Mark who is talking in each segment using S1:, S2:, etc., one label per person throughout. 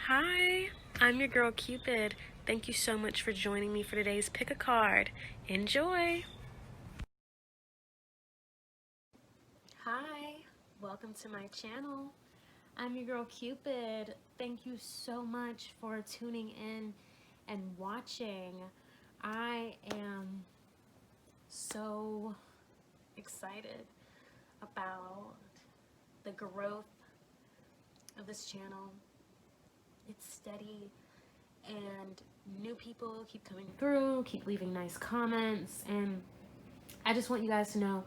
S1: Hi, I'm your girl Cupid. Thank you so much for joining me for today's Pick a Card. Enjoy! Hi, welcome to my channel. I'm your girl Cupid. Thank you so much for tuning in and watching. I am so excited about the growth of this channel. It's steady and new people keep coming through, keep leaving nice comments, and I just want you guys to know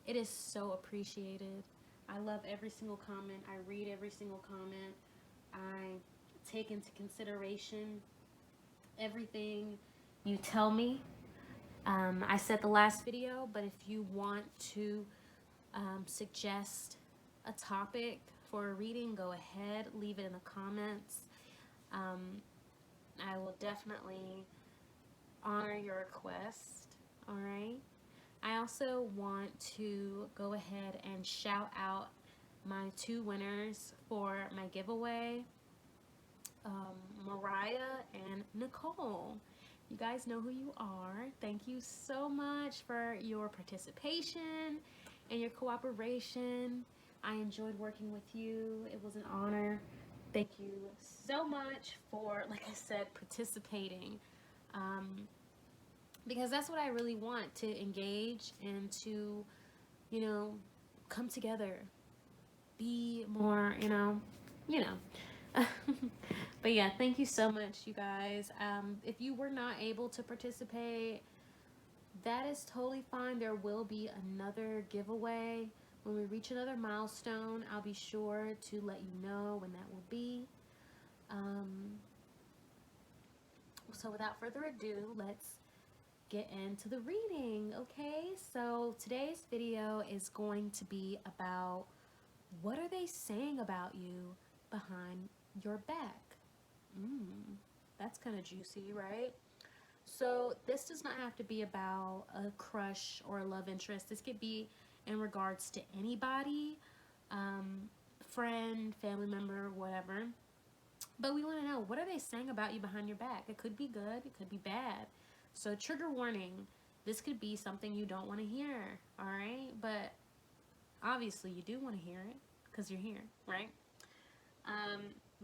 S1: it is so appreciated. I love every single comment. I read every single comment. I take into consideration everything you tell me. I said the last video, but if you want to suggest a topic for a reading, go ahead, leave it in the comments. I will definitely honor your request. All right. I also want to go ahead and shout out my two winners for my giveaway, Mariah and Nicole. You guys know who you are. Thank you so much for your participation and your cooperation. I enjoyed working with you. It was an honor. Thank you so much for, like I said, participating. Because that's what I really want, to engage and to, come together, be more, But yeah, thank you so much, you guys. If you were not able to participate, that is totally fine. There will be another giveaway. When we reach another milestone, I'll be sure to let you know when that will be. So without further ado, let's get into the reading. Okay, so today's video is going to be about what are they saying about you behind your back. That's kind of juicy, right? So this does not have to be about a crush or a love interest. This could be in regards to anybody, friend, family member, whatever. But we want to know, what are they saying about you behind your back? It could be good, it could be bad. So trigger warning, this could be something you don't want to hear, all right? But obviously you do want to hear it because you're here, right?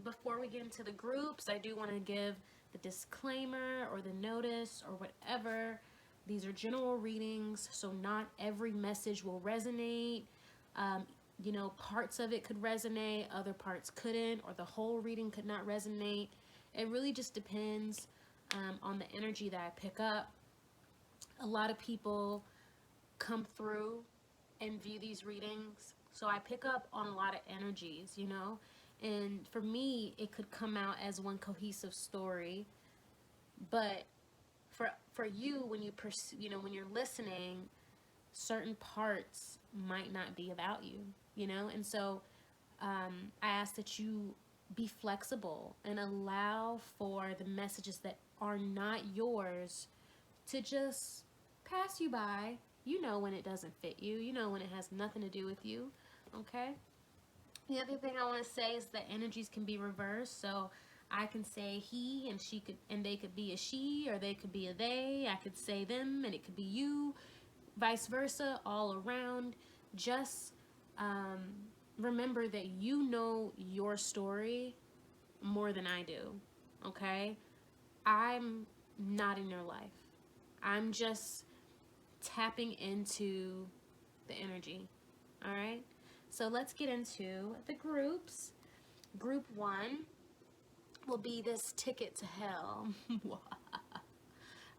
S1: Before we get into the groups, I do want to give the disclaimer or the notice or whatever. These are general readings, so not every message will resonate. Parts of it could resonate, other parts couldn't, or the whole reading could not resonate. It really just depends on the energy that I pick up. A lot of people come through and view these readings, so I pick up on a lot of energies, and for me it could come out as one cohesive story, but for you, when you when you're listening, certain parts might not be about you, and so I ask that you be flexible and allow for the messages that are not yours to just pass you by. When it doesn't fit you, when it has nothing to do with you. Okay. The other thing I want to say is that energies can be reversed. So I can say he and she could, and they could be a she, or they could be a they. I could say them and it could be you, vice versa, all around. Just remember that you know your story more than I do. Okay. I'm not in your life. I'm just tapping into the energy. All right. So let's get into the groups. Group 1 will be this ticket to hell.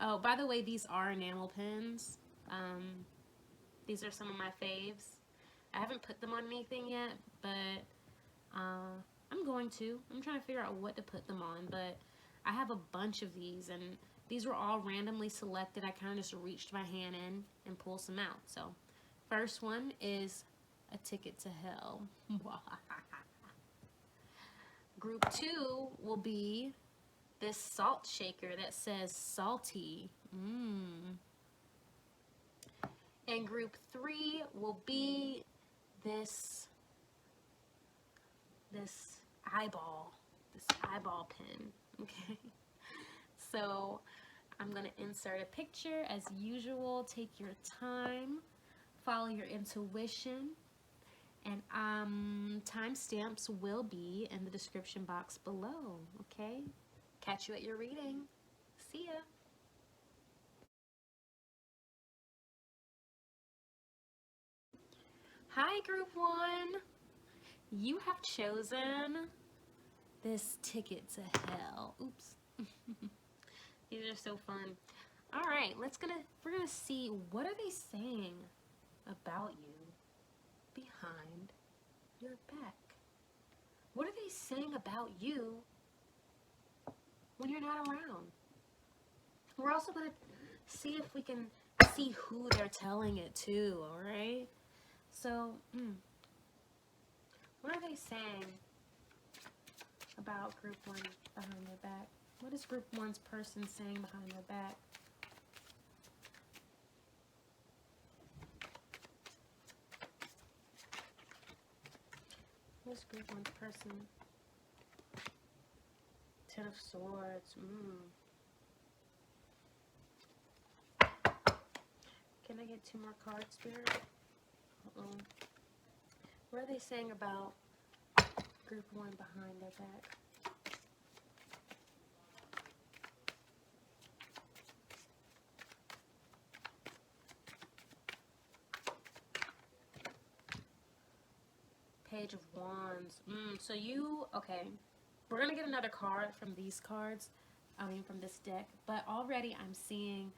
S1: Oh, by the way, these are enamel pins. These are some of my faves. I haven't put them on anything yet, but I'm going to. I'm trying to figure out what to put them on, but I have a bunch of these, and these were all randomly selected. I kind of just reached my hand in and pulled some out. So first one is a ticket to hell. Group 2 will be this salt shaker that says salty. And group 3 will be this eyeball this eyeball pen, okay? So I'm gonna insert a picture as usual. Take your time, follow your intuition, and timestamps will be in the description box below, okay? Catch you at your reading. See ya. Hi, Group 1. You have chosen this ticket to hell. Oops. These are so fun. All right, we're gonna see, what are they saying about you behind your back? What are they saying about you when you're not around? We're also gonna see if we can see who they're telling it to, all right? So, what are they saying about Group 1 behind their back? What is Group 1's person saying behind their back? What is Group 1's person? Ten of Swords. Can I get 2 more cards, Spirit? What are they saying about Group 1 behind their back? Page of Wands. So you, okay. We're going to get another card from these cards. From this deck. But already I'm seeing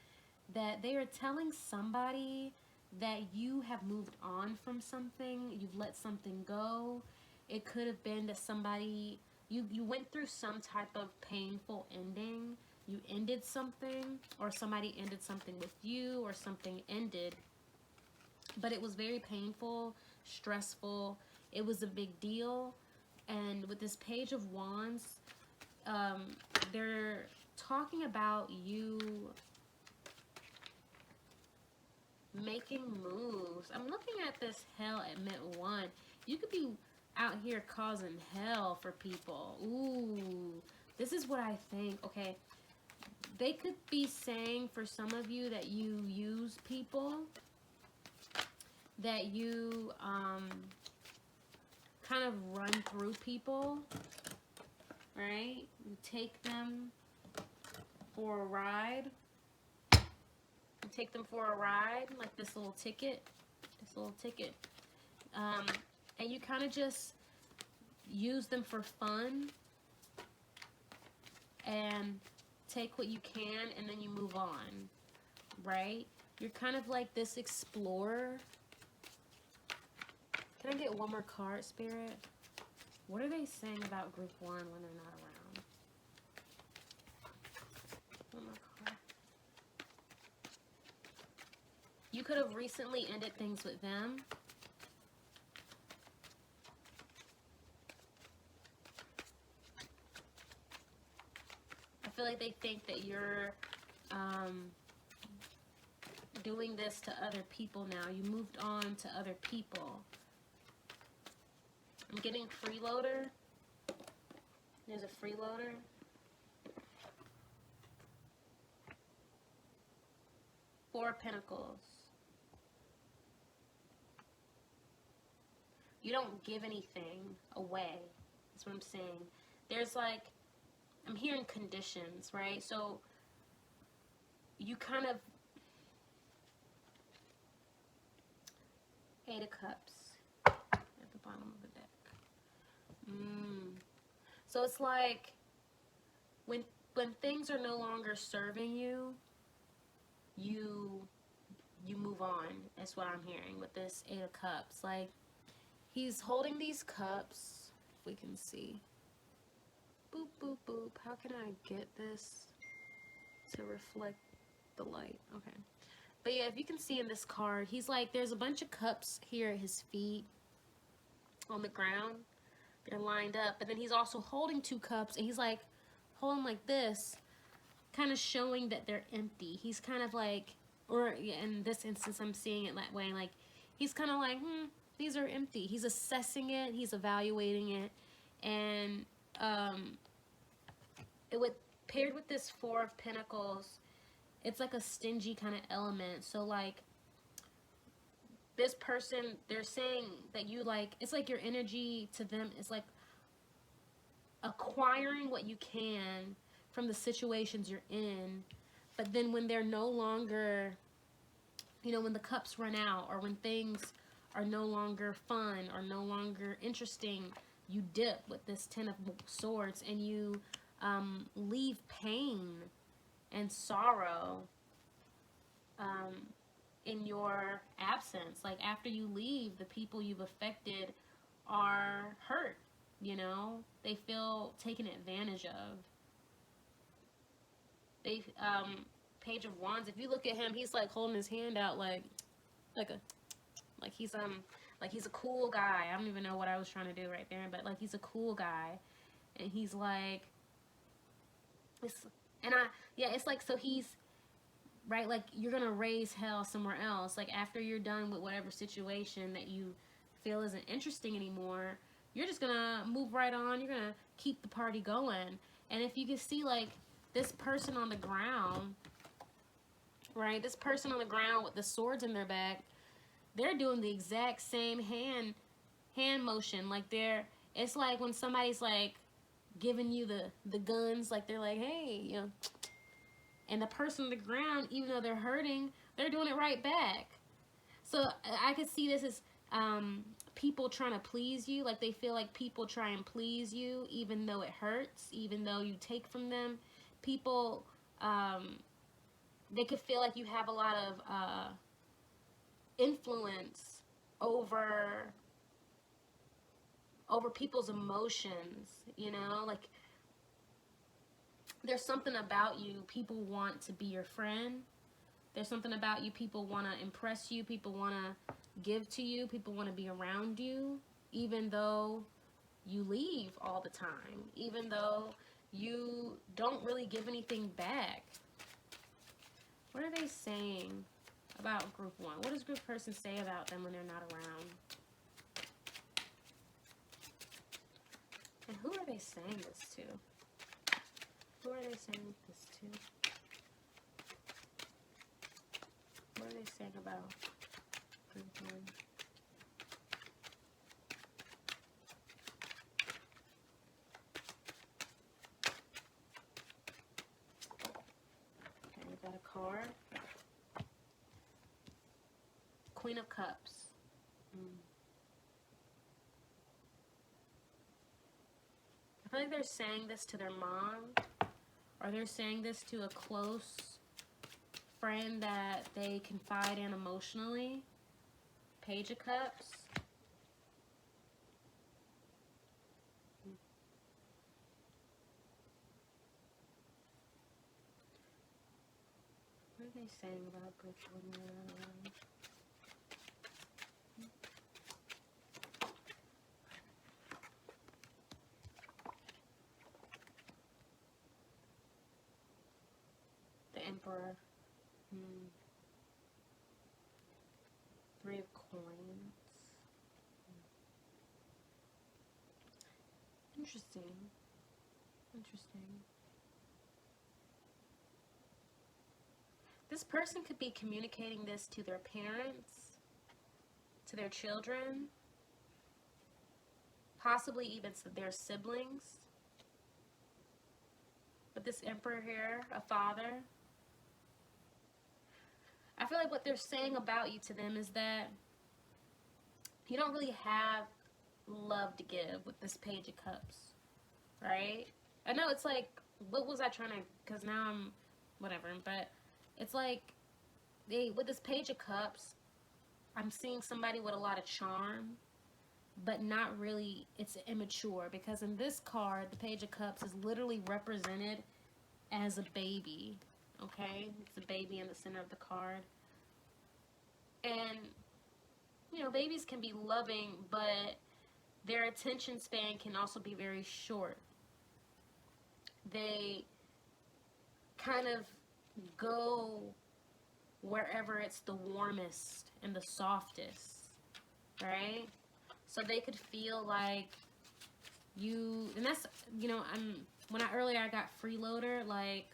S1: that they are telling somebody that you have moved on from something. You've let something go. It could have been that somebody, you went through some type of painful ending. You ended something, or somebody ended something with you, or something ended. But it was very painful, stressful. It was a big deal. And with this Page of Wands, they're talking about you making moves. I'm looking at this hell at Mint-1. You could be out here causing hell for people. Ooh, this is what I think. Okay, they could be saying for some of you that you use people, that you kind of run through people, right? You take them for a ride. You take them for a ride, like this little ticket. And you kind of just use them for fun and take what you can, and then you move on, right? You're kind of like this explorer. Can I get 1 more card, Spirit? What are they saying about Group 1 when they're not around? 1 more card. You could have recently ended things with them. I feel like they think that you're doing this to other people now. You moved on to other people. I'm getting freeloader. There's a freeloader. Four of Pentacles. You don't give anything away. That's what I'm saying. There's like, I'm hearing conditions, right? So you kind of, Eight of Cups at the bottom of the deck. So it's like when things are no longer serving you, you move on. That's what I'm hearing with this Eight of Cups. Like, he's holding these cups, if we can see. Boop, boop, boop. How can I get this to reflect the light? Okay. But yeah, if you can see in this card, he's like, there's a bunch of cups here at his feet on the ground. They're lined up. But then he's also holding 2 cups, and he's like holding like this, kind of showing that they're empty. He's kind of like, or in this instance, I'm seeing it that way. Like, he's kind of like, these are empty. He's assessing it. He's evaluating it. And it would, paired with this Four of Pentacles, it's like a stingy kind of element. So like this person, they're saying that you like, it's like your energy to them is like acquiring what you can from the situations you're in, but then when they're no longer, you know, when the cups run out, or when things are no longer fun or no longer interesting, you dip with this Ten of Swords, and you leave pain and sorrow in your absence. Like after you leave, the people you've affected are hurt, you know, they feel taken advantage of. They Page of Wands, if you look at him, he's like holding his hand out like he's a cool guy. I don't even know what I was trying to do right there, but like he's a cool guy, and he's like, it's like, so he's right, like you're gonna raise hell somewhere else. Like after you're done with whatever situation that you feel isn't interesting anymore, you're just gonna move right on. You're gonna keep the party going. And if you can see, like this person on the ground, right, this person on the ground with the swords in their back, they're doing the exact same hand motion. Like it's like when somebody's like giving you the guns, like they're like, hey, you know, and the person on the ground, even though they're hurting, they're doing it right back. So I could see this as people trying to please you. Like they feel like people try and please you, even though it hurts, even though you take from them. People, they could feel like you have a lot of influence over people's emotions, you know, like there's something about you, people want to be your friend. There's something about you, people want to impress you, people want to give to you, people want to be around you, even though you leave all the time, even though you don't really give anything back. What are they saying about group one? What does group person say about them when they're not around? And who are they saying this to? Who are they saying this to? What are they saying about group one? Okay, we got a card. Queen of Cups. I feel like they're saying this to their mom, or they're saying this to a close friend that they confide in emotionally. Page of Cups. What are they saying about group one? The Emperor. Three of Coins. Interesting. Interesting. This person could be communicating this to their parents, to their children, possibly even to their siblings. But this Emperor here, a father, I feel like what they're saying about you to them is that you don't really have love to give with this Page of Cups, right? I know it's like, what was I trying to, because now I'm, whatever, but it's like, with this Page of Cups, I'm seeing somebody with a lot of charm, but not really, it's immature, because in this card, the Page of Cups is literally represented as a baby, okay? It's a baby in the center of the card. And, you know, babies can be loving, but their attention span can also be very short. They kind of go wherever it's the warmest and the softest, right? So they could feel like you, and that's, you know, earlier I got freeloader, like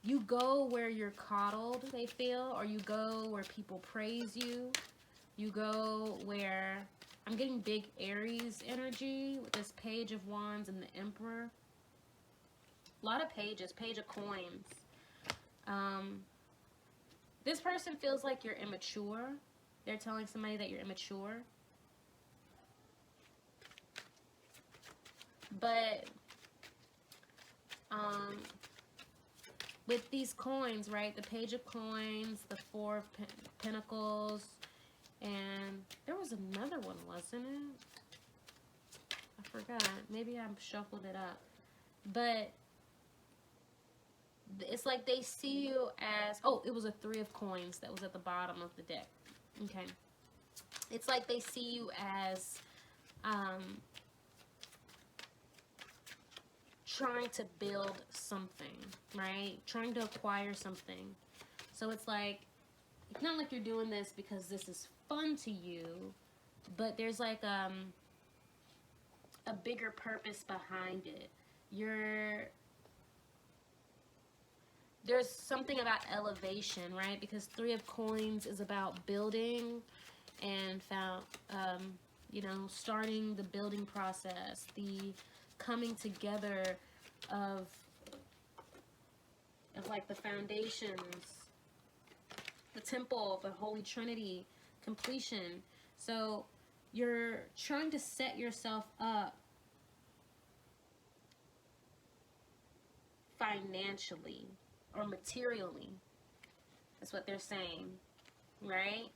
S1: you go where you're coddled, they feel, or you go where people praise you. You go where, I'm getting big Aries energy with this Page of Wands and the Emperor. A lot of pages, Page of Coins. This person feels like you're immature. They're telling somebody that you're immature. But with these coins, right? The Page of Coins, the Four of Pentacles, and there was another one, wasn't it? I forgot. Maybe I shuffled it up. But it's like they see you as, oh, it was a Three of Coins that was at the bottom of the deck. Okay. It's like they see you as trying to build something, right? Trying to acquire something. So it's like, it's not like you're doing this because this is fun to you, but there's like a bigger purpose behind it. There's something about elevation, right? Because Three of Coins is about building and you know, starting the building process, the coming together of like the foundations, the temple, the Holy Trinity, completion. So you're trying to set yourself up financially or materially. That's what they're saying, right?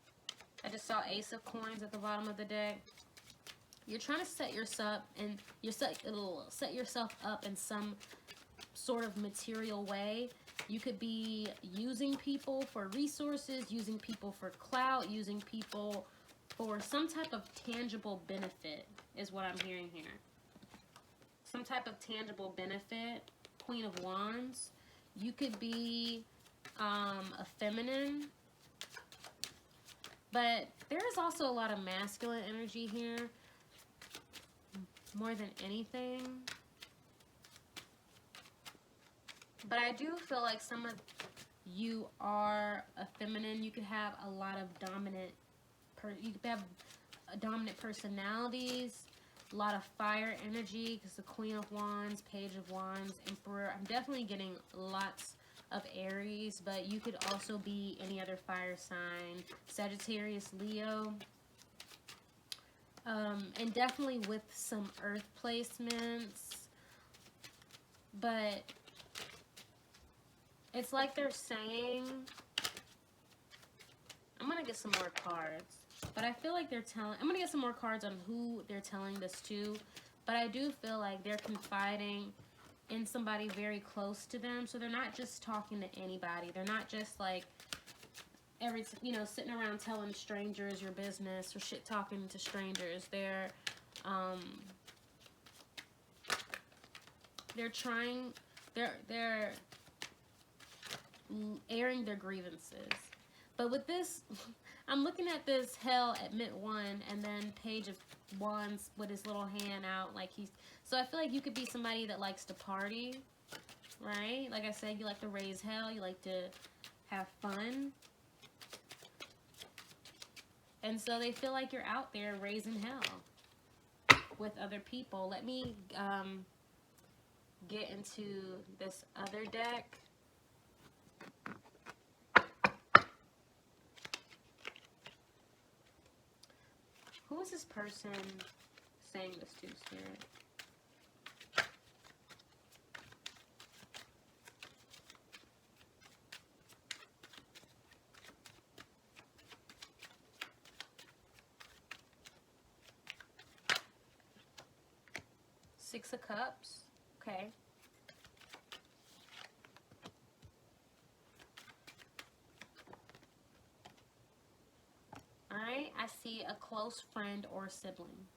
S1: I just saw Ace of Coins at the bottom of the deck. You're trying to set yourself and set yourself up in some sort of material way. You could be using people for resources, using people for clout, using people for some type of tangible benefit is what I'm hearing here. Some type of tangible benefit. Queen of Wands. You could be a feminine, but there is also a lot of masculine energy here. More than anything. But I do feel like some of you are a feminine. You could have a lot of dominant personalities, a lot of fire energy, because the Queen of Wands, Page of Wands, Emperor. I'm definitely getting lots of Aries, but you could also be any other fire sign, Sagittarius, Leo. And definitely with some earth placements, but it's like they're saying, I'm going to get some more cards, but I feel like they're telling, I'm going to get some more cards on who they're telling this to, but I do feel like they're confiding in somebody very close to them, so they're not just talking to anybody, they're not just like, sitting around telling strangers your business or shit talking to strangers. They're airing their grievances. But with this, I'm looking at this Hell at mid-1 and then Page of Wands with his little hand out like so I feel like you could be somebody that likes to party, right? Like I said, you like to raise hell, you like to have fun. And so they feel like you're out there raising hell with other people. Let me get into this other deck. Who is this person saying this to, Spirit? Six of Cups. Okay. Alright, I see a close friend or sibling.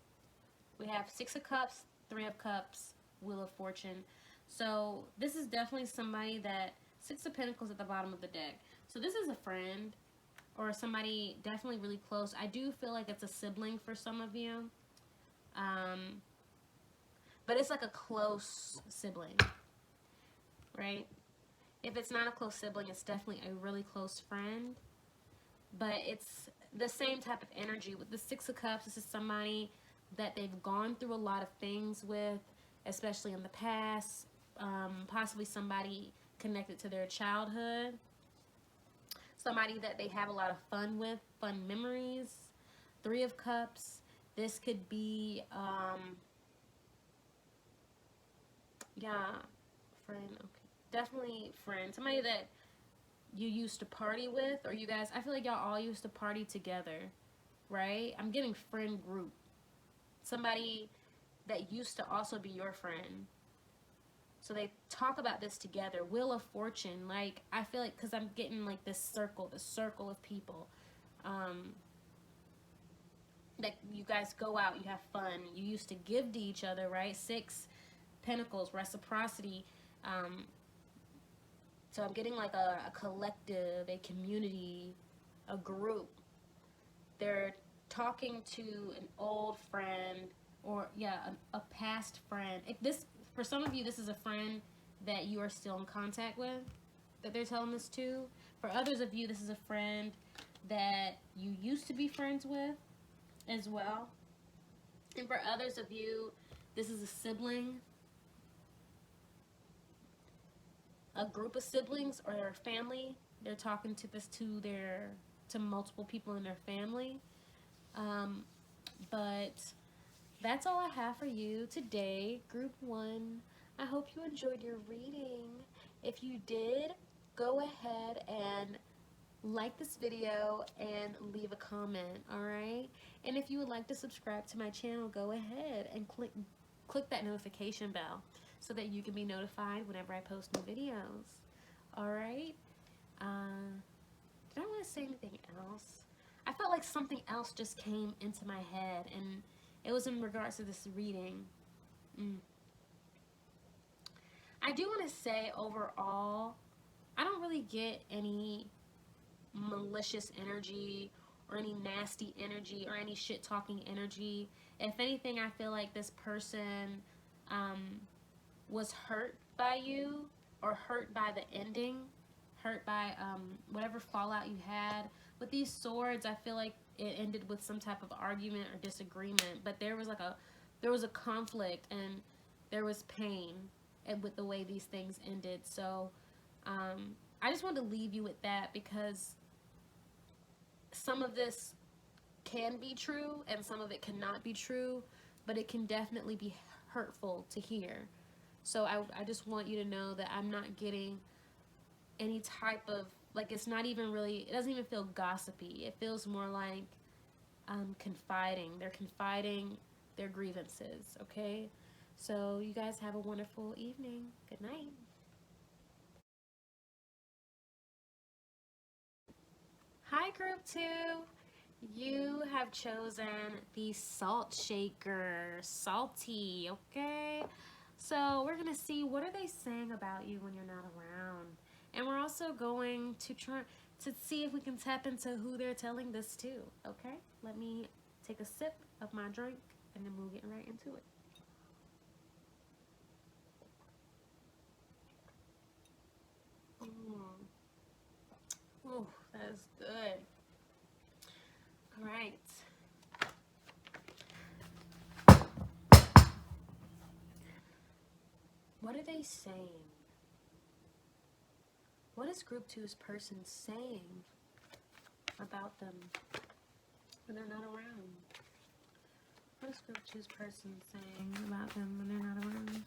S1: We have Six of Cups, Three of Cups, Wheel of Fortune. So this is definitely somebody that, Six of Pentacles at the bottom of the deck. So this is a friend or somebody definitely really close. I do feel like it's a sibling for some of you. but it's like a close sibling, right? If it's not a close sibling, it's definitely a really close friend. But it's the same type of energy. With the Six of Cups, this is somebody that they've gone through a lot of things with, especially in the past. Possibly somebody connected to their childhood. Somebody that they have a lot of fun with, fun memories. Three of Cups. This could be, yeah, friend. Okay, definitely friend. Somebody that you used to party with, or you guys, I feel like y'all all used to party together, right? I'm getting friend group. Somebody that used to also be your friend. So they talk about this together. Wheel of Fortune, like, I feel like, because I'm getting like this circle, the circle of people. That you guys go out, you have fun. You used to give to each other, right? Six Pentacles, reciprocity. So I'm getting like a collective, a community, a group. They're talking to an old friend, or yeah, a past friend. If this, for some of you, this is a friend that you are still in contact with, that they're telling this to. For others of you, this is a friend that you used to be friends with as well. And for others of you, this is a sibling, a group of siblings, or their family. They're talking to this to multiple people in their family. But that's all I have for you today, Group 1. I hope you enjoyed your reading. If you did, go ahead and like this video and leave a comment, alright? And if you would like to subscribe to my channel, go ahead and click that notification bell so that you can be notified whenever I post new videos. Alright? Did I want to say anything else? I felt like something else just came into my head, and it was in regards to this reading. I do want to say overall, I don't really get any malicious energy or any nasty energy or any shit-talking energy. If anything, I feel like this person was hurt by you, or hurt by the ending, hurt by whatever fallout you had. With these swords, I feel like it ended with some type of argument or disagreement, but there was a conflict and there was pain with the way these things ended. So I just wanted to leave you with that, because some of this can be true and some of it cannot be true, but it can definitely be hurtful to hear. So I just want you to know that I'm not getting any type of, like, it's not even really, it doesn't even feel gossipy. It feels more like confiding. They're confiding their grievances, okay? So you guys have a wonderful evening. Good night. Hi, Group 2. You have chosen the Salt Shaker. Salty, okay? So we're going to see, what are they saying about you when you're not around? And we're also going to try to see if we can tap into who they're telling this to, okay? Let me take a sip of my drink, and then we'll get right into it. Oh, that is good. All right. What are they saying? What is Group 2's person saying about them when they're not around? What is Group 2's person saying about them when they're not around?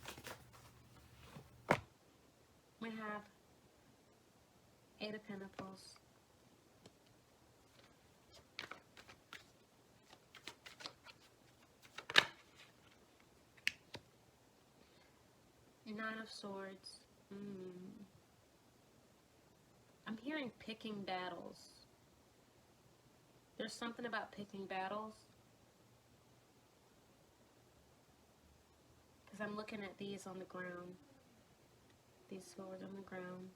S1: We have Eight of Pentacles. Nine of Swords. I'm hearing picking battles. There's something about picking battles. Because I'm looking at these on the ground. These swords on the ground.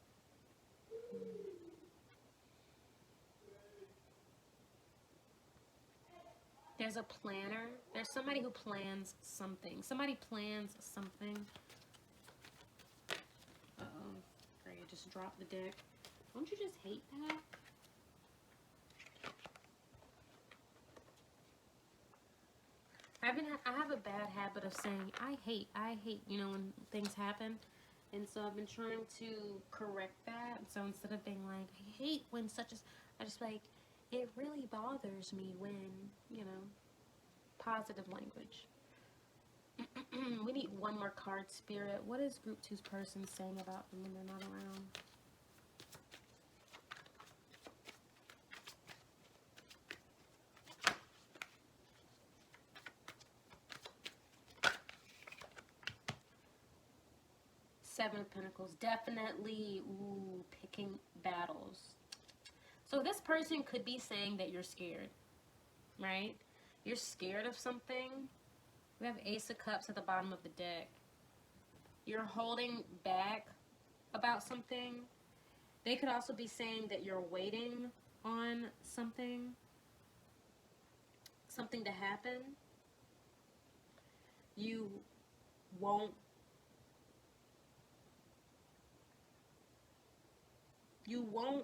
S1: There's a planner. There's somebody who plans something. Somebody plans something. Uh-oh. Great, I just dropped the deck. Don't you just hate that? I have a bad habit of saying, I hate, you know, when things happen. And so I've been trying to correct that. So instead of being like, I hate when such as, I just like, it really bothers me when, you know, positive language. We need one more card, Spirit. What is Group 2's person saying about them when they're not around? Seven of Pentacles. Definitely, ooh, picking battles. So this person could be saying that you're scared, right? You're scared of something. We have Ace of Cups at the bottom of the deck. You're holding back about something. They could also be saying that you're waiting on something to happen. You won't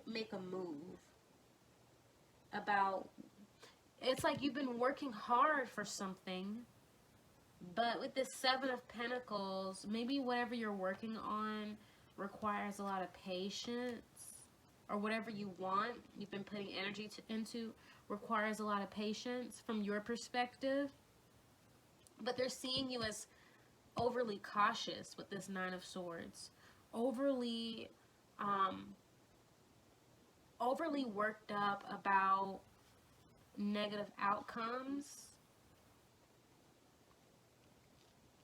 S1: make a move about, it's like you've been working hard for something, but with this Seven of Pentacles, maybe whatever you're working on requires a lot of patience, or whatever you want, you've been putting energy into, requires a lot of patience from your perspective. But they're seeing you as overly cautious with this Nine of Swords, overly worked up about negative outcomes.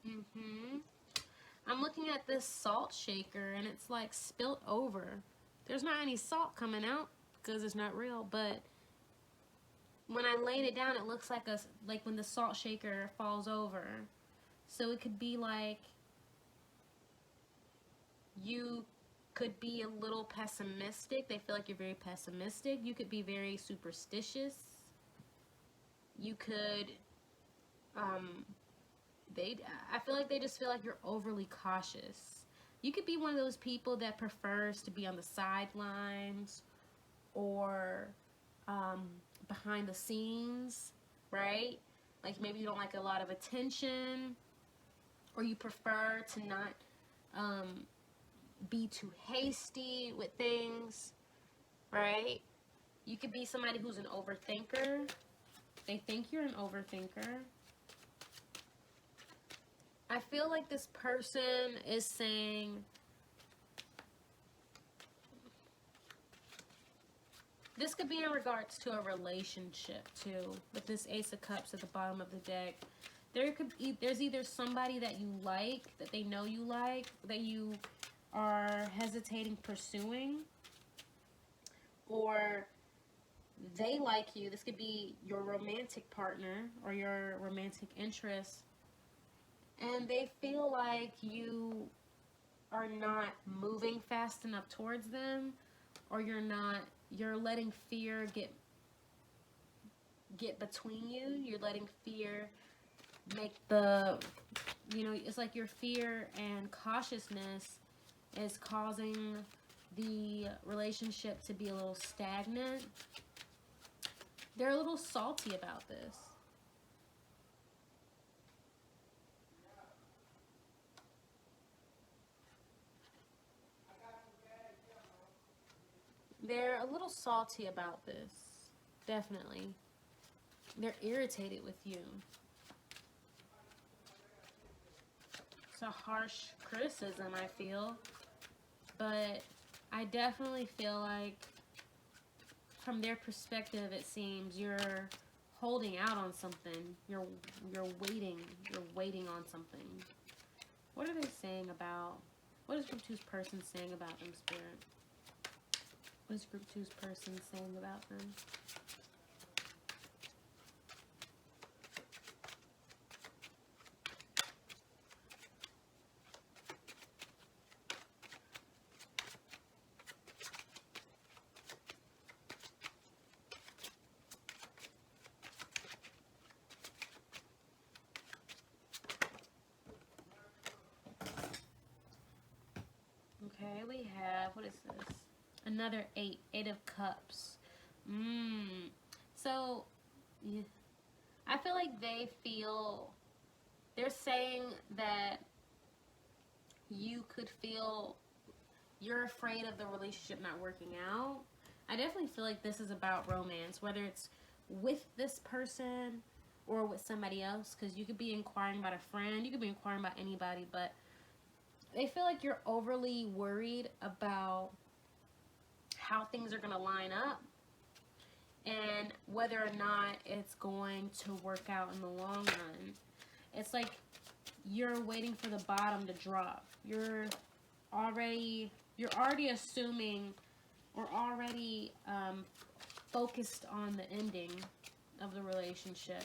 S1: I'm looking at this salt shaker and it's like spilt over. There's not any salt coming out because it's not real, but when I laid it down, it looks like when the salt shaker falls over. So it could be like you could be a little pessimistic. They feel like you're very pessimistic. You could be very superstitious. You could, I feel like they just feel like you're overly cautious. You could be one of those people that prefers to be on the sidelines or behind the scenes, right? Like maybe you don't like a lot of attention, or you prefer to not be too hasty with things, right? You could be somebody who's an overthinker. They think you're an overthinker. I feel like this person is saying, this could be in regards to a relationship too, with this Ace of Cups at the bottom of the deck. There's either somebody that you like, that they know you like, that you are hesitating pursuing, or they like you. This could be your romantic partner or your romantic interest, and they feel like you are not moving fast enough towards them, or you're letting fear get between you. You're letting fear make it's like your fear and cautiousness is causing the relationship to be a little stagnant. They're a little salty about this. They're a little salty about this. Definitely. They're irritated with you. It's a harsh criticism, I feel. But I definitely feel like from their perspective, it seems you're holding out on something. You're waiting on something. What are they saying about, what is Group 2's person saying about them, Spirit? What is Group 2's person saying about them? have, what is this? Another 8. 8 of Cups. So, yeah. I feel like they're saying that you could feel you're afraid of the relationship not working out. I definitely feel like this is about romance, whether it's with this person or with somebody else, because you could be inquiring about a friend, you could be inquiring about anybody, but they feel like you're overly worried about how things are going to line up and whether or not it's going to work out in the long run. It's like you're waiting for the bottom to drop. You're already assuming or already focused on the ending of the relationship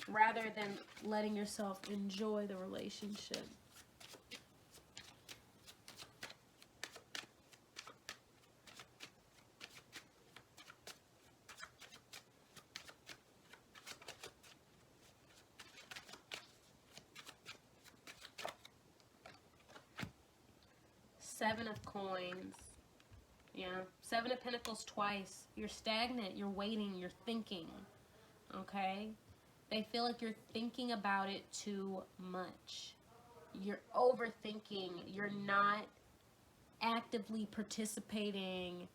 S1: rather than letting yourself enjoy the relationship. Seven of Coins. Yeah. 7 of Pentacles twice. You're stagnant. You're waiting. You're thinking. Okay? They feel like you're thinking about it too much. You're overthinking. You're not actively participating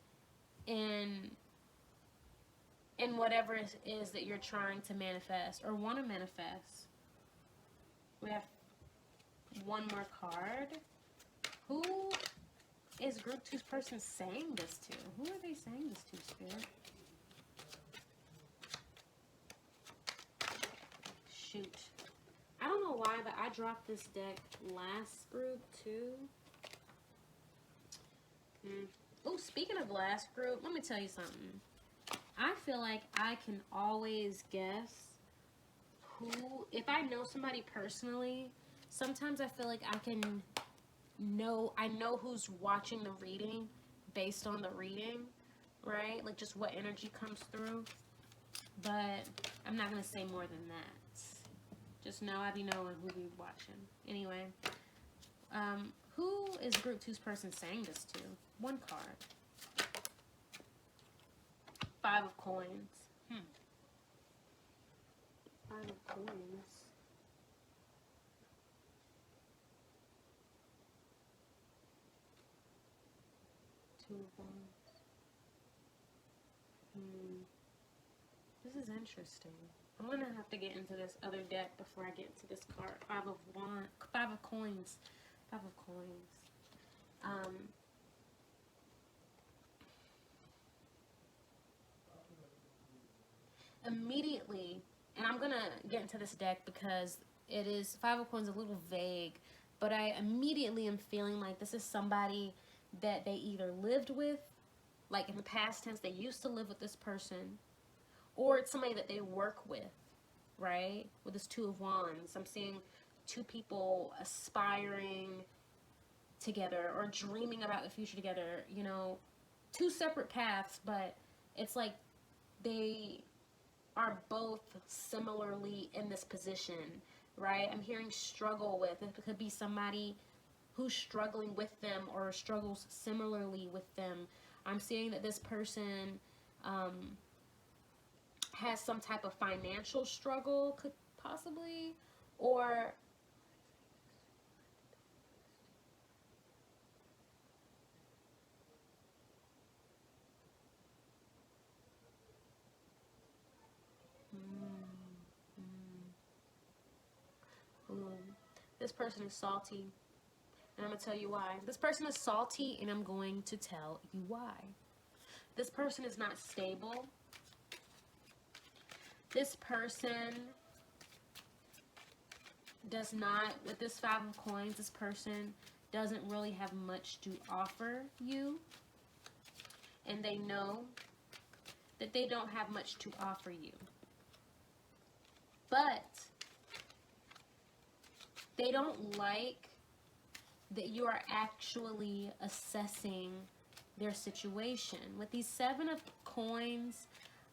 S1: in whatever it is that you're trying to manifest or want to manifest. We have one more card. Who is Group 2's person saying this to? Who are they saying this to, Spirit? Shoot. I don't know why, but I dropped this deck last group, too. Oh, speaking of last group, let me tell you something. I feel like I can always guess who, if I know somebody personally, sometimes I feel like I know who's watching the reading based on the reading, right? Like just what energy comes through. But I'm not going to say more than that. Just know I be knowing who be watching. Anyway, who is Group 2's person saying this to? One card. 5 of Coins. 5 of Coins. 2 of Wands. This is interesting. I'm going to have to get into this other deck before I get into this card. 5 of Wands. 5 of Coins. 5 of Coins. Immediately, and I'm going to get into this deck because it is 5 of Coins a little vague, but I immediately am feeling like this is somebody that they either lived with, like in the past tense, they used to live with this person, or it's somebody that they work with, right? With this 2 of Wands. I'm seeing 2 people aspiring together or dreaming about the future together, you know, 2 separate paths, but it's like they are both similarly in this position, right? I'm hearing struggle with. It could be somebody who's struggling with them or struggles similarly with them. I'm seeing that this person has some type of financial struggle, could possibly, or this person is salty, and I'm going to tell you why. This person is salty, and I'm going to tell you why. This person is not stable. This person does not, with this 5 of Coins, this person doesn't really have much to offer you, and they know that they don't have much to offer you. But they don't like that you are actually assessing their situation. With these 7 of Coins,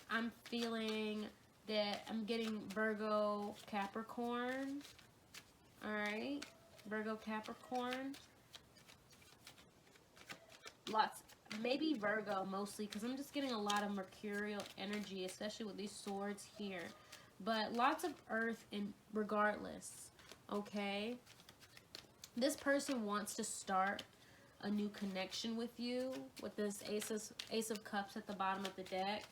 S1: I'm feeling that I'm getting Virgo, Capricorn. Alright, Virgo, Capricorn. lots, maybe Virgo mostly, because I'm just getting a lot of mercurial energy, especially with these swords here. But lots of earth in regardless, okay? This person wants to start a new connection with you with this Ace of Cups at the bottom of the deck.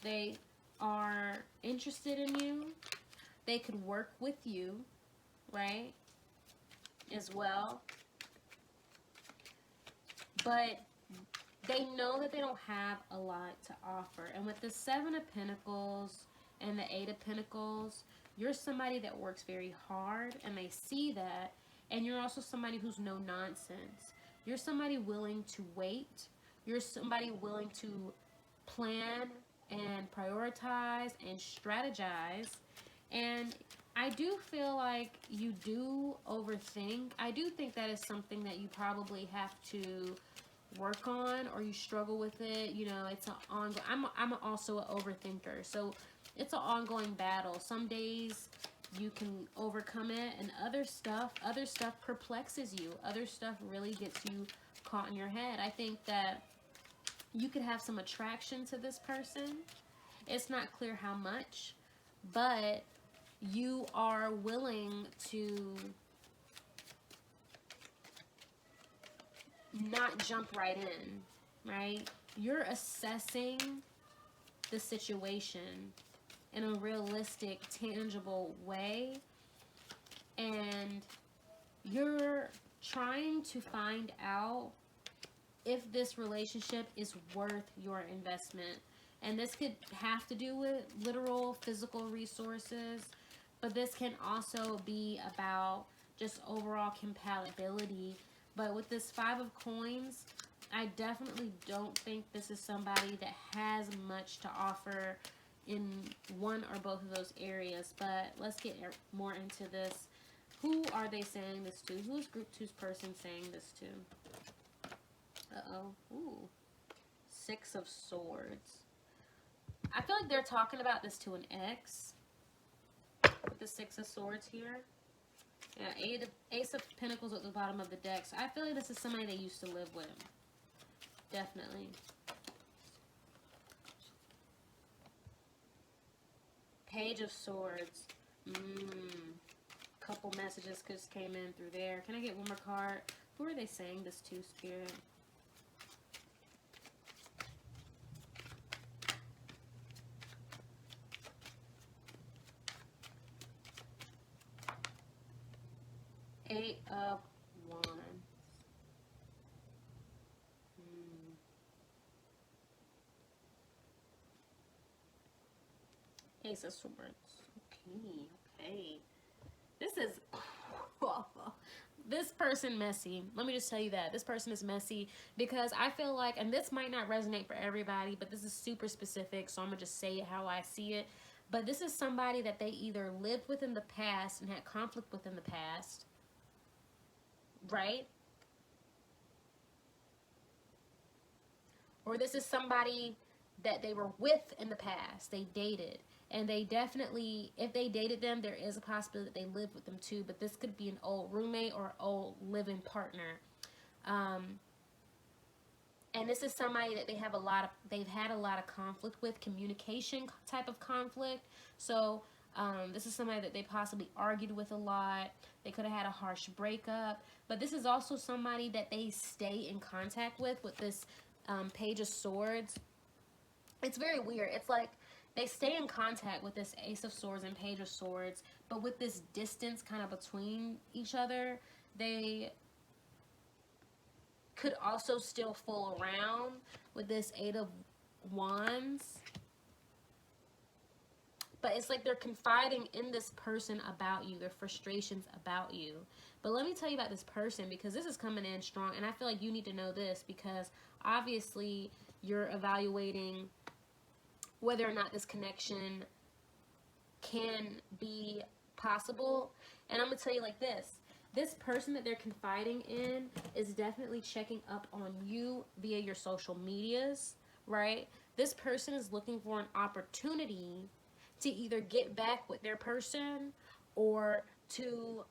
S1: They are interested in you. They could work with you, right, as well. But they know that they don't have a lot to offer. And with the Seven of Pentacles and the Eight of Pentacles, you're somebody that works very hard, and they see that. And you're also somebody who's no nonsense. You're somebody willing to wait. You're somebody willing to plan and prioritize and strategize. And I do feel like you do overthink. I do think that is something that you probably have to work on, or you struggle with it. You know, it's an ongoing. I'm also an overthinker, so it's an ongoing battle. Some days you can overcome it, and other stuff perplexes you. Other stuff really gets you caught in your head. I think that you could have some attraction to this person. It's not clear how much, but you are willing to not jump right in, right? You're assessing the situation in a realistic, tangible way, and you're trying to find out if this relationship is worth your investment. And this could have to do with literal physical resources, but this can also be about just overall compatibility. But with this Five of Coins, I definitely don't think this is somebody that has much to offer in one or both of those areas. But let's get more into this. Who are they saying this to? Who's Group 2's person saying this to? Uh-oh. Ooh. Six of Swords. I feel like they're talking about this to an ex. With the Six of Swords here. Yeah, Ace of Pentacles at the bottom of the deck. So I feel like this is somebody they used to live with. Definitely. Page of Swords. Couple messages just came in through there. Can I get one more card? Who are they saying this to, Spirit? Eight of Wands. Ace of Swords. Okay. This is this person messy. Let me just tell you that. This person is messy because I feel like, and this might not resonate for everybody, but this is super specific, so I'm going to just say it how I see it. But this is somebody that they either lived with in the past and had conflict with in the past, right? Or this is somebody that they were with in the past. They dated. And they definitely, if they dated them, there is a possibility that they lived with them too. But this could be an old roommate or old living partner. And this is somebody that they've had a lot of conflict with, communication type of conflict. So this is somebody that they possibly argued with a lot. They could have had a harsh breakup. But this is also somebody that they stay in contact with this Page of Swords. It's very weird. It's like they stay in contact with this Ace of Swords and Page of Swords, but with this distance kind of between each other, they could also still fool around with this Eight of Wands. But it's like they're confiding in this person about you, their frustrations about you. But let me tell you about this person, because this is coming in strong, and I feel like you need to know this, because obviously you're evaluating whether or not this connection can be possible. And I'm going to tell you like this. This person that they're confiding in is definitely checking up on you via your social medias, right? This person is looking for an opportunity to either get back with their person or to,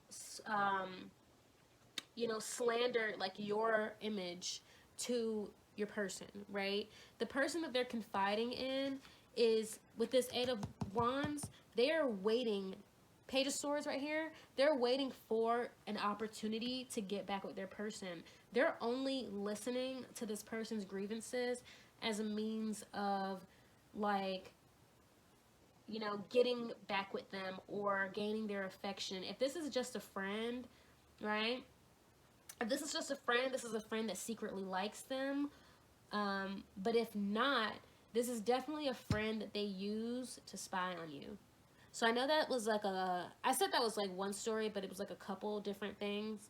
S1: you know, slander like your image to your person, right? The person that they're confiding in is, with this Eight of Wands, they are waiting. Page of Swords right here, they're waiting for an opportunity to get back with their person. They're only listening to this person's grievances as a means of, like, you know, getting back with them or gaining their affection. If this is just a friend, right? If this is just a friend, this is a friend that secretly likes them. But if not, this is definitely a friend that they use to spy on you. So I know that was like I said that was like one story, but it was like a couple different things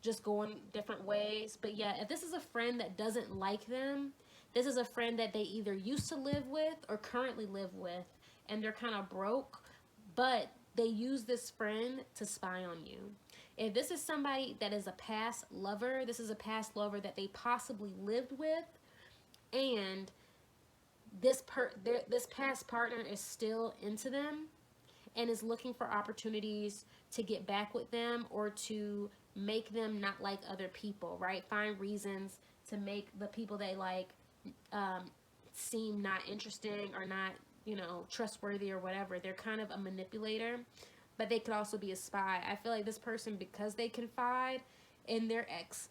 S1: just going different ways. But yeah, if this is a friend that doesn't like them, this is a friend that they either used to live with or currently live with, and they're kind of broke, but they use this friend to spy on you. If this is somebody that is a past lover, this is a past lover that they possibly lived with, and this past partner is still into them and is looking for opportunities to get back with them or to make them not like other people, right? Find reasons to make the people they like seem not interesting or not, you know, trustworthy or whatever. They're kind of a manipulator, but they could also be a spy. I feel like this person, because they confide in their ex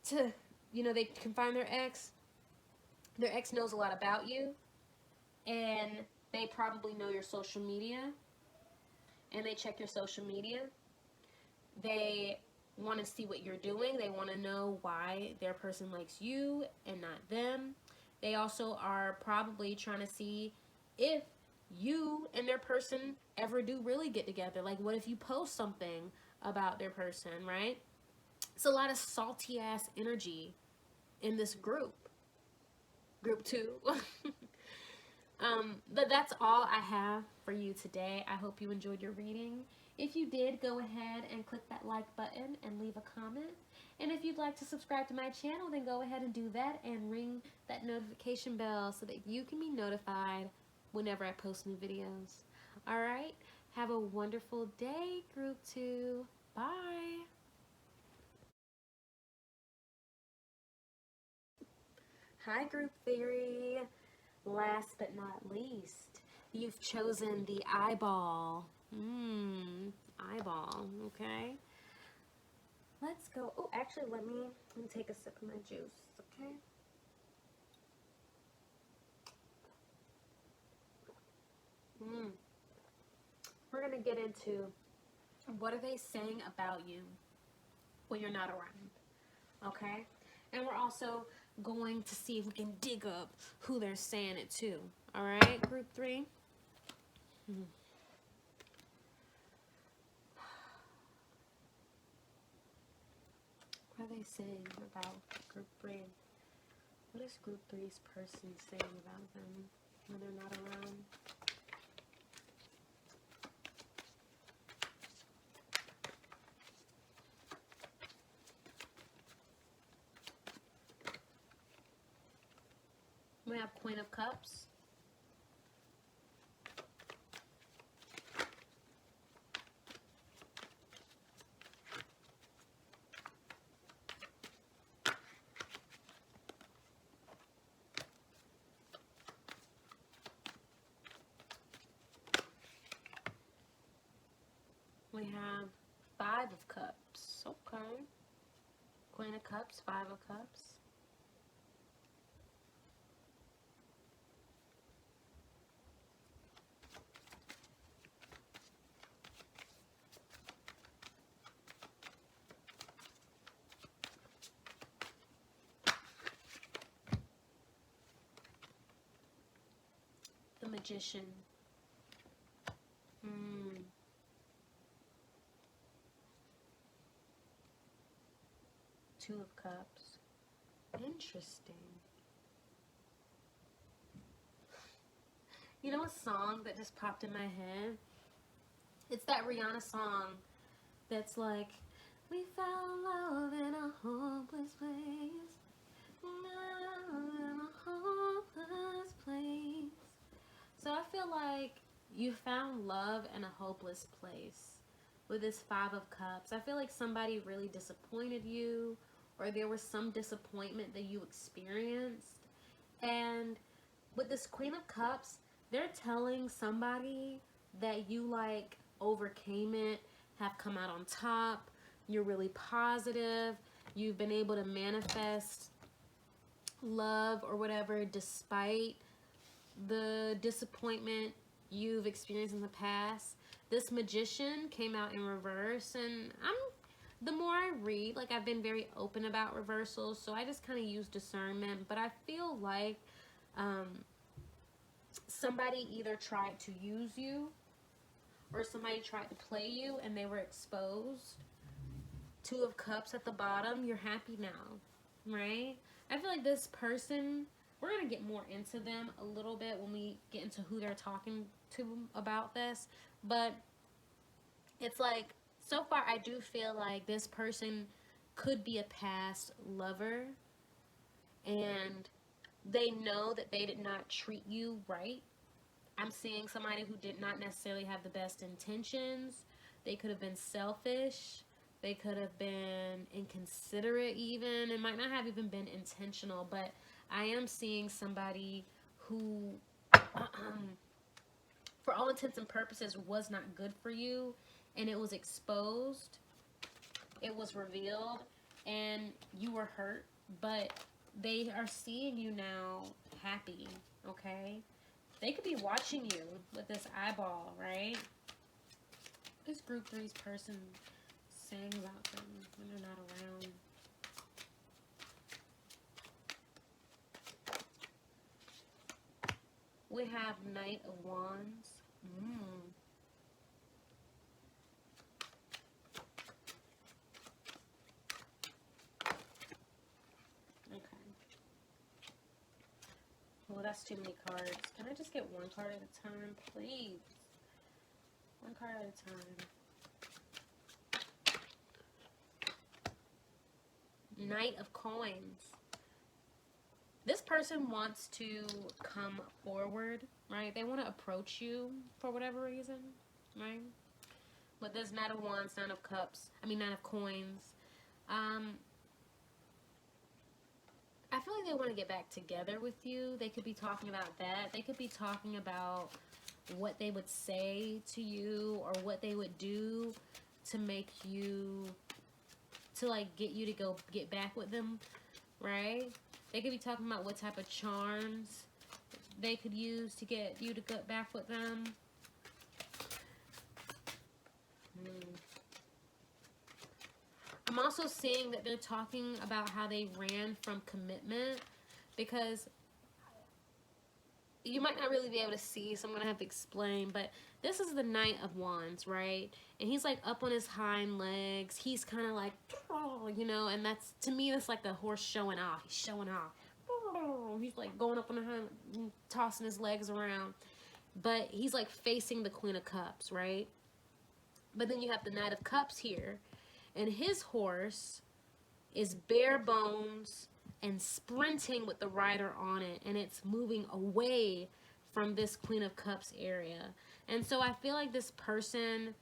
S1: to, you know, they confide in their ex knows a lot about you, and they probably know your social media, and they check your social media. They want to see what you're doing. They want to know why their person likes you and not them. They also are probably trying to see if you and their person ever do really get together. Like, what if you post something about their person, right? It's a lot of salty ass energy in this group. Group 2. But that's all I have for you today. I hope you enjoyed your reading. If you did, go ahead and click that like button and leave a comment. And if you'd like to subscribe to my channel, then go ahead and do that and ring that notification bell so that you can be notified whenever I post new videos. Alright, have a wonderful day, Group 2. Bye. Hi, Group Theory. Last but not least, you've chosen the eyeball. Eyeball, okay? Let's go. Oh, actually, let me take a sip of my juice, okay? We're going to get into what are they saying about you when you're not around, okay? And we're also going to see if we can dig up who they're saying it to. All right, Group 3? What are they saying about Group 3? What is Group 3's person saying about them when they're not around? We have Queen of Cups. We have Five of Cups. Okay. Queen of Cups, Five of Cups. The Magician. Two of Cups. Interesting. You know a song that just popped in my head? It's that Rihanna song that's like, we found love in a hopeless place. Love in a hopeless place. So I feel like you found love in a hopeless place with this Five of Cups. I feel like somebody really disappointed you, or there was some disappointment that you experienced. And with this Queen of Cups, they're telling somebody that you like overcame it, have come out on top, you're really positive, you've been able to manifest love or whatever despite the disappointment you've experienced in the past. This Magician came out in reverse, and the more I read, like, I've been very open about reversals, so I just kind of use discernment, but I feel like somebody either tried to use you or somebody tried to play you and they were exposed. Two of Cups at the bottom, you're happy now, right? I feel like this person, we're going to get more into them a little bit when we get into who they're talking to about this, but it's like, so far I do feel like this person could be a past lover, and they know that they did not treat you right. I'm seeing somebody who did not necessarily have the best intentions. They could have been selfish. They could have been inconsiderate even. It might not have even been intentional, but I am seeing somebody who, for all intents and purposes, was not good for you, and it was exposed. It was revealed, and you were hurt, but they are seeing you now happy, okay? They could be watching you with this eyeball, right? This group 3's person saying about them when they're not around. We have Knight of Wands. Well, that's too many cards. Can I just get one card at a time, please? One card at a time. Knight of Coins. This person wants to come forward, right? They want to approach you for whatever reason, right? But there's Knight of Wands, Knight of Cups. Knight of Coins. I feel like they want to get back together with you. They could be talking about that. They could be talking about what they would say to you or what they would do to make you, to like get you to go get back with them, right? They could be talking about what type of charms they could use to get you to get back with them. I'm also seeing that they're talking about how they ran from commitment, because you might not really be able to see, so I'm going to have to explain, but this is the Knight of Wands, right? And he's like up on his hind legs. He's kind of like, you know, and that's, to me, that's like a horse showing off. He's showing off. He's like going up on the hind, tossing his legs around. But he's like facing the Queen of Cups, right? But then you have the Knight of Cups here. And his horse is bare bones and sprinting with the rider on it. And it's moving away from this Queen of Cups area. And so I feel like this person,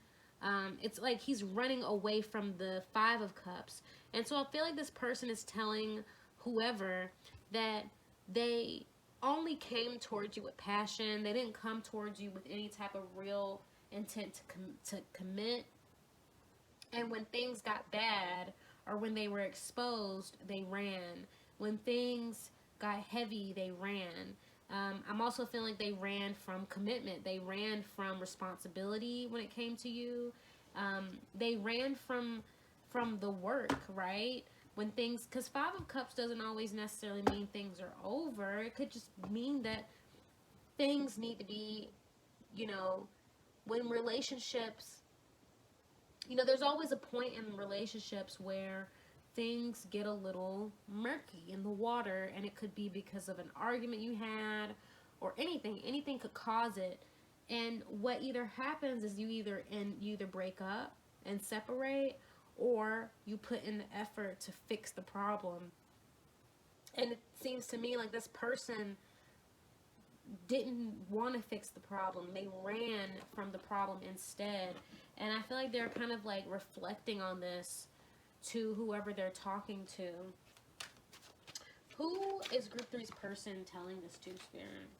S1: it's like he's running away from the Five of Cups. And so I feel like this person is telling whoever that they only came towards you with passion. They didn't come towards you with any type of real intent to commit. And when things got bad, or when they were exposed, they ran. When things got heavy, they ran. I'm also feeling like they ran from commitment. They ran from responsibility when it came to you. They ran from the work, right? When things, because Five of Cups doesn't always necessarily mean things are over. It could just mean that things need to be, you know, when relationships, you know, there's always a point in relationships where things get a little murky in the water, and it could be because of an argument you had or anything could cause it. And what either happens is you either break up and separate, or you put in the effort to fix the problem. And it seems to me like this person didn't want to fix the problem. They ran from the problem instead. And I feel like they're kind of like reflecting on this to whoever they're talking to. Who is group three's person telling this to, Spirit?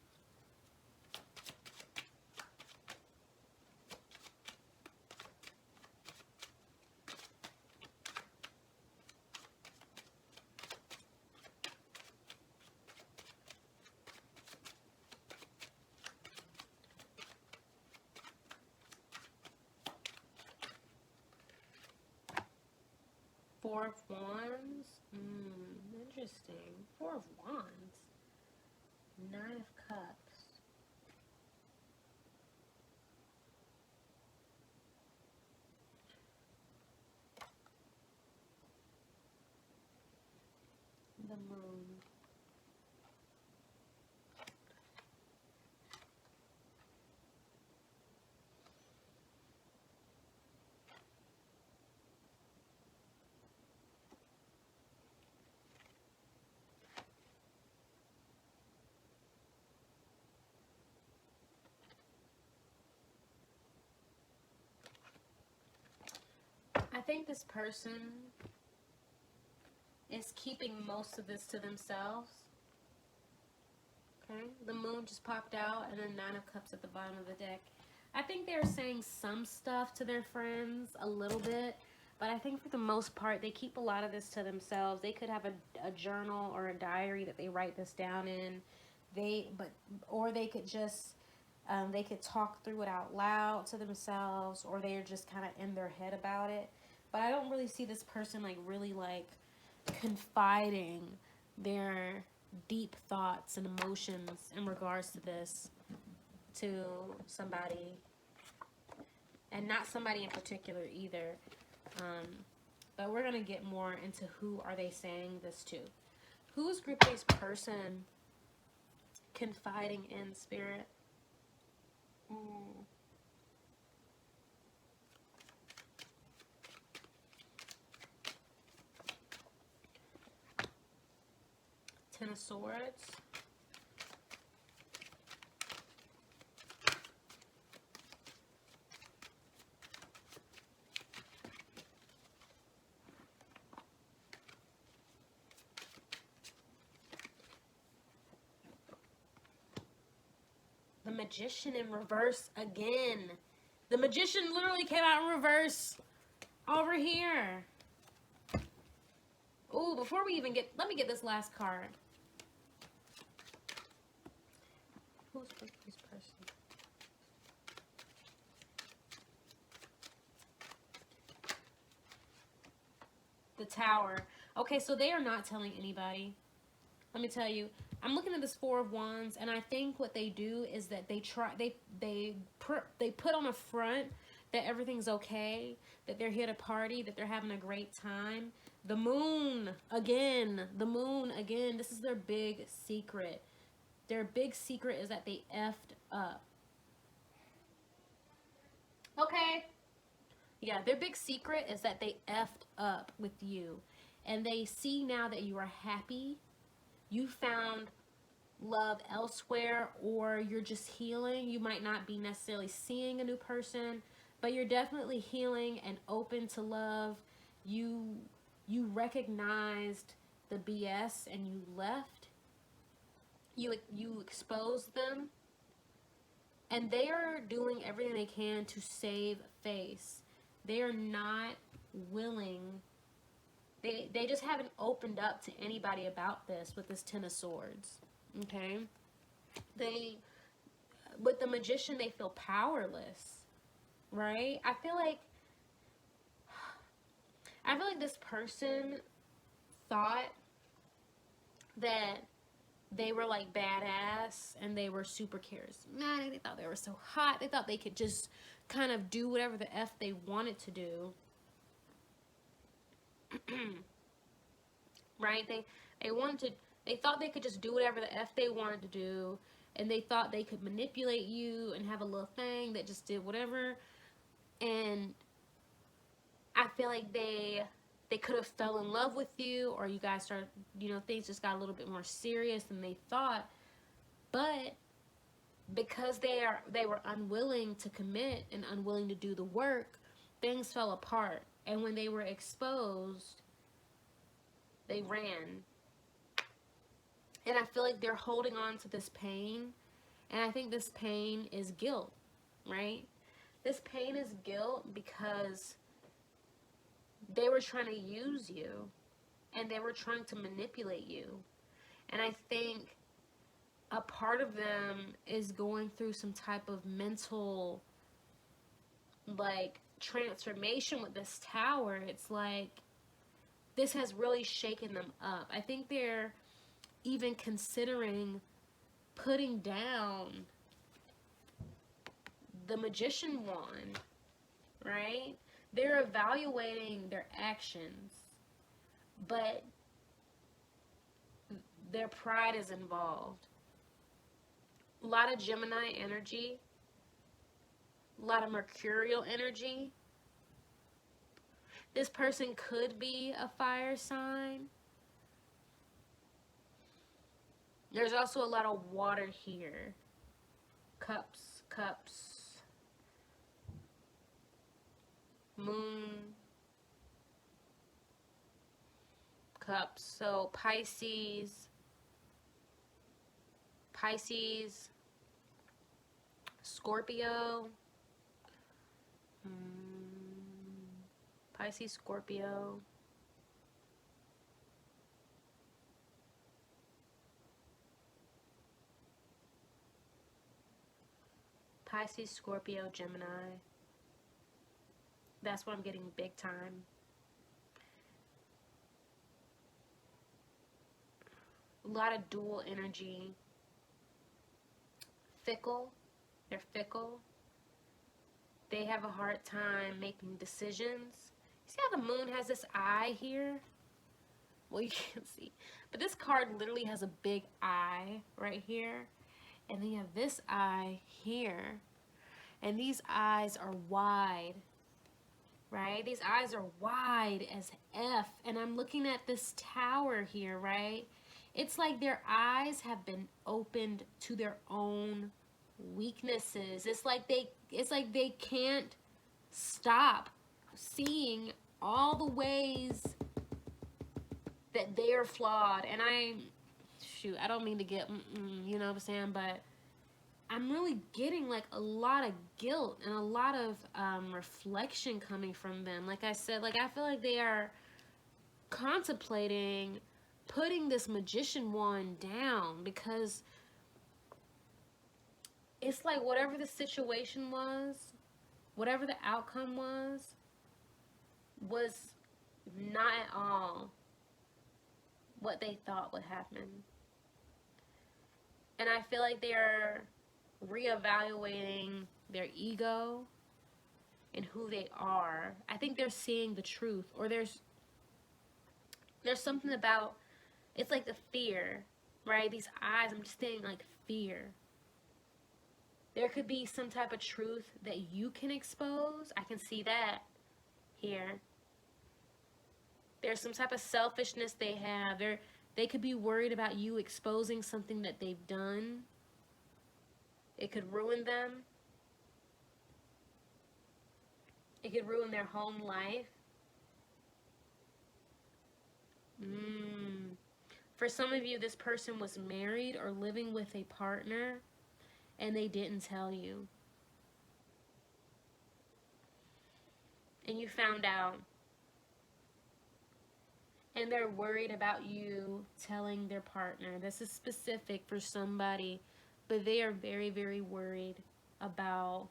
S1: 4 of Wands. Interesting. 4 of Wands. 9 of Cups. The Moon. I think this person is keeping most of this to themselves. Okay, the Moon just popped out, and then 9 of Cups at the bottom of the deck. I think they're saying some stuff to their friends, a little bit, but I think for the most part, they keep a lot of this to themselves. They could have a journal or a diary that they write this down in. Or they could just, they could talk through it out loud to themselves, or they're just kind of in their head about it. But I don't really see this person like really like confiding their deep thoughts and emotions in regards to this to somebody, and not somebody in particular either. But we're gonna get more into who are they saying this to. Who is group A's person confiding in, Spirit? Ten of Swords. The Magician in reverse again. The Magician literally came out in reverse over here. Ooh, before we even get, let me get this last card. Who's this person? The Tower. Okay, so they are not telling anybody. Let me tell you. I'm looking at this 4 of Wands, and I think what they do is that they put on a front that everything's okay, that they're here to party, that they're having a great time. The Moon again. The Moon again. This is their big secret. Their big secret is that they effed up. Okay. Yeah, their big secret is that they effed up with you. And they see now that you are happy. You found love elsewhere, or you're just healing. You might not be necessarily seeing a new person, but you're definitely healing and open to love. You recognized the BS and you left. You exposed them, and they are doing everything they can to save face. They are not willing. They just haven't opened up to anybody about this with this 10 of Swords. Okay? With the Magician, they feel powerless. Right? I feel like this person thought that they were like badass and they were super charismatic. They thought they were so hot. They thought they could just kind of do whatever the F they wanted to do. Right? They thought they could just do whatever the F they wanted to do, and they thought they could manipulate you and have a little thing that just did whatever. And I feel like they could have fell in love with you, or you guys started, things just got a little bit more serious than they thought. But because they were unwilling to commit and unwilling to do the work, things fell apart. And when they were exposed, they ran. And I feel like they're holding on to this pain. And I think this pain is guilt, right? This pain is guilt because they were trying to use you. And they were trying to manipulate you. And I think a part of them is going through some type of mental, like, transformation with this tower. It's like, this has really shaken them up. I think they're even considering putting down the magician wand, right? They're evaluating their actions, but their pride is involved. A lot of Gemini energy, a lot of Mercurial energy. This person could be a fire sign. There's also a lot of water here. Cups, cups. Moon. Cups. So Pisces. Pisces. Scorpio. Pisces, Scorpio. Pisces, Scorpio, Gemini. That's what I'm getting big time. A lot of dual energy. Fickle. They're fickle. They have a hard time making decisions. See how the moon has this eye here? Well, you can't see. But this card literally has a big eye right here. And then you have this eye here. And these eyes are wide. Right? These eyes are wide as F. And I'm looking at this tower here, right? It's like their eyes have been opened to their own weaknesses. It's like they can't stop seeing all the ways that they are flawed. And I don't mean to get, you know what I'm saying, but I'm really getting like a lot of guilt and a lot of reflection coming from them. Like I said, like I feel like they are contemplating putting this magician wand down, because it's like whatever the situation was, whatever the outcome was not at all what they thought would happen. And I feel like they're reevaluating their ego and who they are. I think they're seeing the truth, or there's something about, it's like the fear, right? These eyes, I'm just saying, like, fear. There could be some type of truth that you can expose. I can see that here. There's some type of selfishness they have. They could be worried about you exposing something that they've done. It could ruin them. It could ruin their home life. For some of you, this person was married or living with a partner and they didn't tell you. And you found out. And they're worried about you telling their partner. This is specific for somebody, but they are very, very worried about,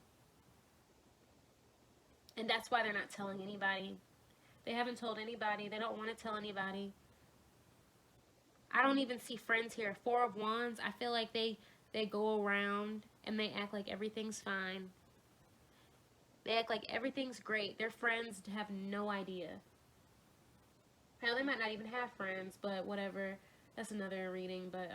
S1: and that's why they're not telling anybody. They haven't told anybody. They don't want to tell anybody. I don't even see friends here. Four of Wands, I feel like they go around and they act like everything's fine. They act like everything's great. Their friends have no idea. Hell, they might not even have friends, but whatever. That's another reading, but,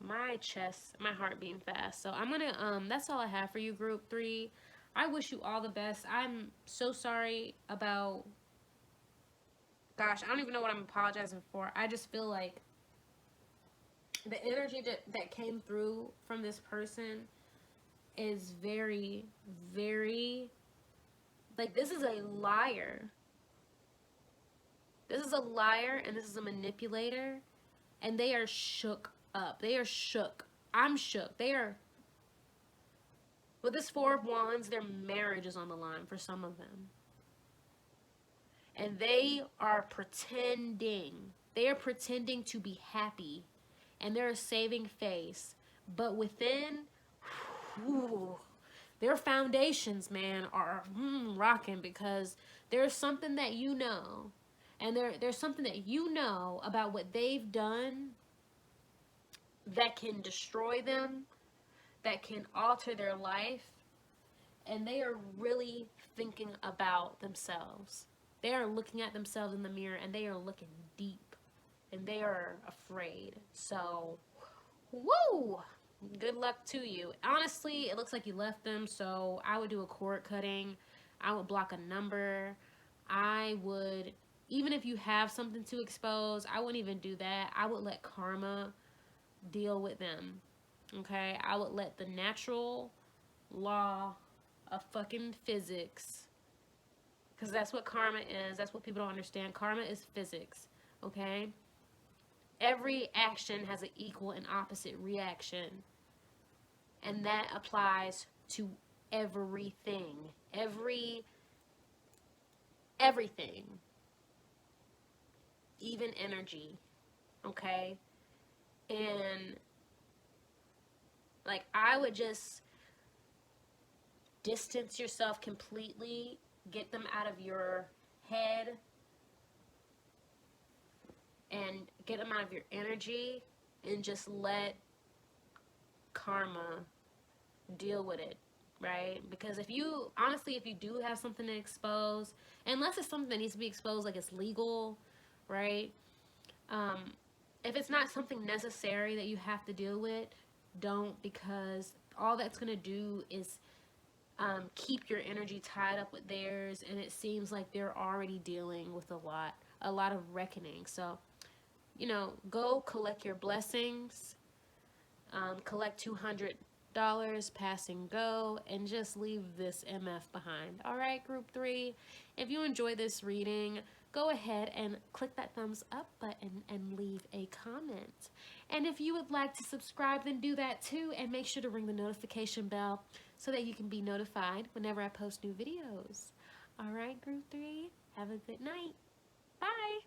S1: my chest, my heart beating fast. So I'm gonna, that's all I have for you, group 3. I wish you all the best. I'm so sorry about, gosh, I don't even know what I'm apologizing for. I just feel like the energy that came through from this person, is very, very, like, this is a liar. This is a liar, and this is a manipulator, and they are shook up. They are shook. I'm shook. They are, with this Four of Wands, their marriage is on the line for some of them. And they are pretending. They are pretending to be happy. And they're a saving face. But within, whew, their foundations, man, are rocking, because there's something that you know. And there's something that you know about what they've done that can destroy them, that can alter their life. And they are really thinking about themselves. They are looking at themselves in the mirror, and they are looking deep, and they are afraid. So, woo! Good luck to you. Honestly, it looks like you left them, so I would do a cord cutting. I would block a number. I would, even if you have something to expose, I wouldn't even do that. I would let karma deal with them. Okay? I would let the natural law of fucking physics, because that's what karma is. That's what people don't understand. Karma is physics, okay? Every action has an equal and opposite reaction. And that applies to everything. Everything. Even energy, okay? And, like, I would just distance yourself completely. Get them out of your head and get them out of your energy, and just let karma deal with it, right? Because if you, honestly, if you do have something to expose, unless it's something that needs to be exposed, like it's legal, right? If it's not something necessary that you have to deal with, don't, because all that's going to do is keep your energy tied up with theirs, and it seems like they're already dealing with a lot of reckoning. So, you know, go collect your blessings, collect $200, pass and go, and just leave this MF behind. All right, group 3, if you enjoy this reading, go ahead and click that thumbs up button and leave a comment. And if you would like to subscribe, then do that too, and make sure to ring the notification bell so that you can be notified whenever I post new videos. All right, group 3, have a good night. Bye.